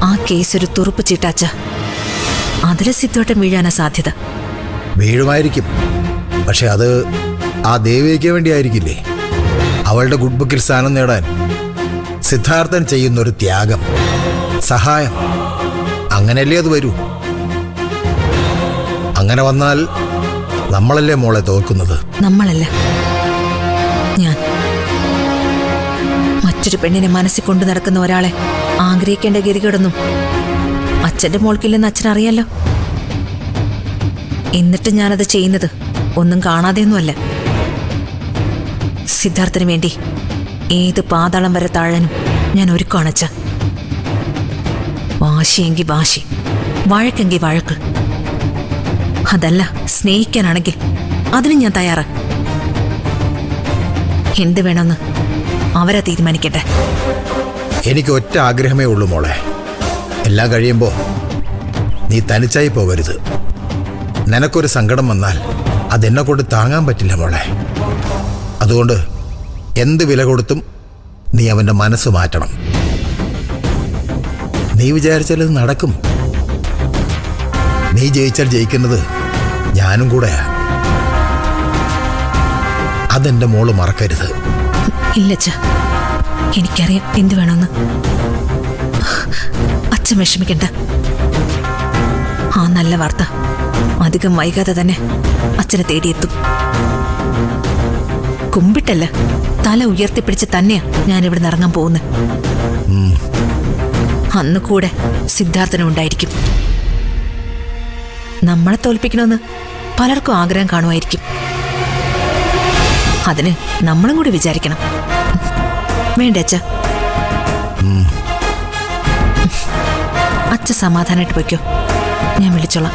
ആ കേസ് ഒരു തുറുപ്പ് ചീട്ടാച്ച. അതിലെ സിദ്ധുവേട്ടൻ വീഴാനാ സാധ്യത. വീഴുമായിരിക്കും. പക്ഷെ അത് ആ ദേവിക്ക് വേണ്ടിയായിരിക്കില്ലേ? അവളുടെ ഗുഡ് ബുക്കിൽ സ്ഥാനം നേടാൻ സിദ്ധാർത്ഥൻ ചെയ്യുന്നൊരു ത്യാഗം, സഹായം, അങ്ങനെയല്ലേ അത് വരൂ. അങ്ങനെ വന്നാൽ നമ്മളല്ലേ മോളെ തോൽക്കുന്നത്? നമ്മളല്ല, ഞാൻ. മറ്റൊരു പെണ്ണിനെ മനസ്സിൽ കൊണ്ടു നടക്കുന്ന ഒരാളെ ആഗ്രഹിക്കേണ്ട ഗതികേടൊന്നും അച്ഛന്റെ മോൾക്കില്ലെന്ന് അച്ഛനറിയാലോ. എന്നിട്ട് ഞാനത് ചെയ്യുന്നത് ഒന്നും കാണാതെയൊന്നുമല്ല. സിദ്ധാർത്ഥന് വേണ്ടി ഏത് പാതാളം വരെ താഴാനും ഞാൻ ഒരുക്കണച്ച. വാശിയെങ്കിൽ വാശി, വഴക്കെങ്കിൽ വഴക്ക്. അതല്ല, സ്നേഹിക്കാനാണെങ്കിൽ അതിനും ഞാൻ തയ്യാറാ. എന്ത് വേണമെന്ന് അവരാ തീരുമാനിക്കട്ടെ. എനിക്ക് ഒറ്റ ആഗ്രഹമേ ഉള്ളൂ മോളെ. എല്ലാം കഴിയുമ്പോൾ നീ തനിച്ചായി പോകരുത്. നിനക്കൊരു സങ്കടം വന്നാൽ അതെന്നെ കൊണ്ട് താങ്ങാൻ പറ്റില്ല മോളെ. അതുകൊണ്ട് എന്ത് വില കൊടുത്തും നീ അവൻ്റെ മനസ്സ് മാറ്റണം. നീ വിചാരിച്ചാൽ ഇത് നടക്കും. നീ ജയിച്ചാൽ ജയിക്കുന്നത് ഞാനും കൂടെയാ. അതെന്റെ മോള് മറക്കരുത്. ഇല്ലച്ച, എനിക്കറിയാം എന്ത് വേണമെന്ന്. അച്ഛൻ വിഷമിക്കണ്ട. ആ നല്ല വാർത്ത അധികം വൈകാതെ തന്നെ അച്ഛനെ തേടിയെത്തും. കുമ്പിട്ടല്ല, തല ഉയർത്തിപ്പിടിച്ച് തന്നെയാ ഞാൻ ഇവിടെ നിന്ന് ഇറങ്ങാൻ പോകുന്നത്. അന്ന് കൂടെ സിദ്ധാർത്ഥനും ഉണ്ടായിരിക്കും. നമ്മളെ തോൽപ്പിക്കണമെന്ന് പലർക്കും ആഗ്രഹം കാണുമായിരിക്കും. അതിന് നമ്മളും കൂടി വിചാരിക്കണം. വേണ്ട അച്ഛ? അച്ഛ സമാധാനമായിട്ട് പൊയ്ക്കോ, ഞാൻ വിളിച്ചോളാം.